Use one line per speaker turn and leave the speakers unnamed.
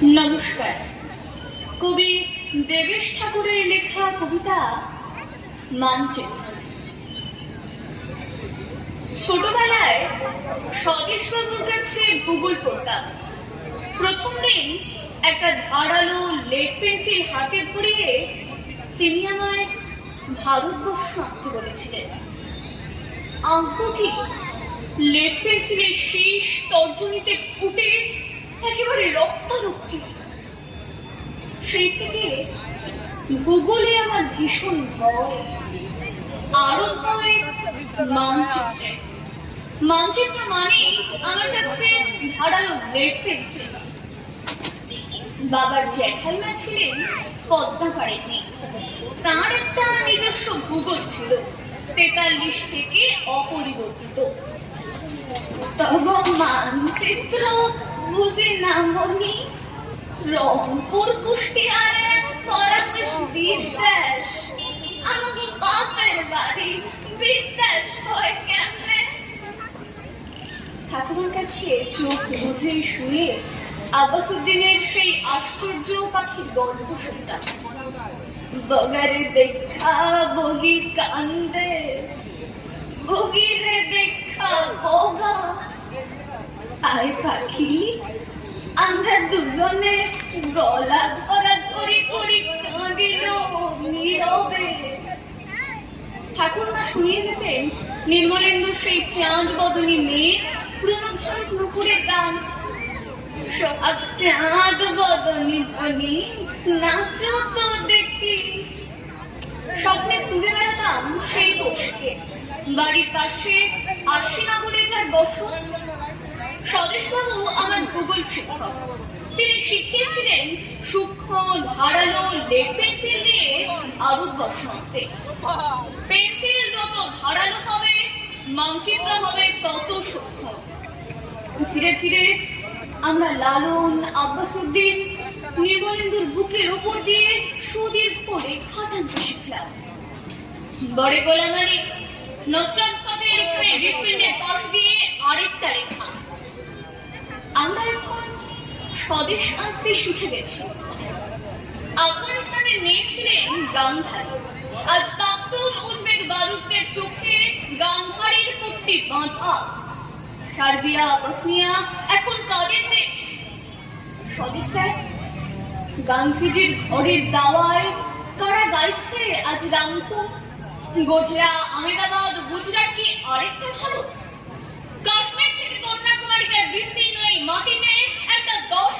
নমস্কার। কবি দেবেশ ঠাকুরের লেখা কবিতা মানচিত্র। ছোটবেলায় স্বদেশবাবুর কাছে ভূগোল পড়তাম। প্রথম দিন একটা ধারালো লেড পেন্সিল হাতে ধরিয়ে তিনি আমায় ভারতবর্ষ আঁকতে বলেছিলেন। আঁকবো কি? লেড পেন্সিলের শেষ তর্জনীতে ফুটে একেবারে রক্তারক্তি। সেই থেকে ভূগোলে আমার ভীষণ ভয়, আরো ভয় মানচিত্রে। মানচিত্র মানে আমার কাছে ধারালো লেড পেন্সিল। বাবার জ্যাঠাইমা ছিলেন পদ্মা পাড়ের মেয়ে। তাঁর একটা নিজস্ব ভূগোল ছিল, 43 থেকে অপরিবর্তিত। তখন মানচিত্র বুঝে নামনি, রংপুর কুষ্টিয়ারে পরামর্শ বিদ্যাস, আমাকে বাপের বাড়ি বিদ্যাস হয় কেমনে? ঠাকুরের কাছে চোখ বুঝে শুয়ে আব্বাসুদ্দিনের সেই আশ্চর্য পাখির গল্প শুনতাম। বগারে দেখা বগি কান্দে, বগিরে দেখা বগা। আয় পাখি, আমরা দুজনে গলা ধরাধরি করি কাঁদিল নীরবে। ঠাকুরমা শুনিয়ে যেতেন নির্মলেন্দু সেই চাঁদ বদনী মেয়ে, প্রণবজনক নুপুরের গান। সব চাঁদ বদনী ধ্বনি নাচো তো দেখি। স্বপ্নে খুঁজে বেড়াতাম সেই বসকে, বাড়ির পাশে আশিনগরে যার বসত। স্বদেশবাবু আমার ভূগোল শিক্ষক। তিনি শিখিয়েছিলেন সূক্ষ্ম ধারালো লেড পেন্সিল দিয়ে ভারতবর্ষ আঁকতে। পেন্সিল যত ধারালো হবে, মানচিত্র হবে তত সূক্ষ্ম। ধীরে ধীরে আমরা লালন, আব্বাসুদ্দিন, নির্মলেন্দুর বুকের ওপর দিয়ে সুদীর্ঘ রেখা টানতে শিখলাম। বড়ে গোলাম আলী, নুসরাত ফতের হৃৎপিণ্ডের পাশ দিয়ে আরেকটা রেখা। আমরা এখন স্বদেশ আঁকতে শিখে গেছি। আফগানিস্তানের মেয়ে ছিলেন গান্ধারী। আজ প্রাক্তন উজবেক বারুদদের চোখে গান্ধারীর পট্টি বাঁধা। সার্বিয়া, বসনিয়া এখন কাদের দেশ? স্বদেশ স্যার। গান্ধীজির ঘরের দাওয়ায় কারা গাইছে আজ রামধুন? গোধরা, আহমেদাবাদ, গুজরাট কি আরেকটা ভারত? কাশ্মীর থেকে কন্যাকুমারীকার বিস্তীর্ণ এই মাটিতে একটা 10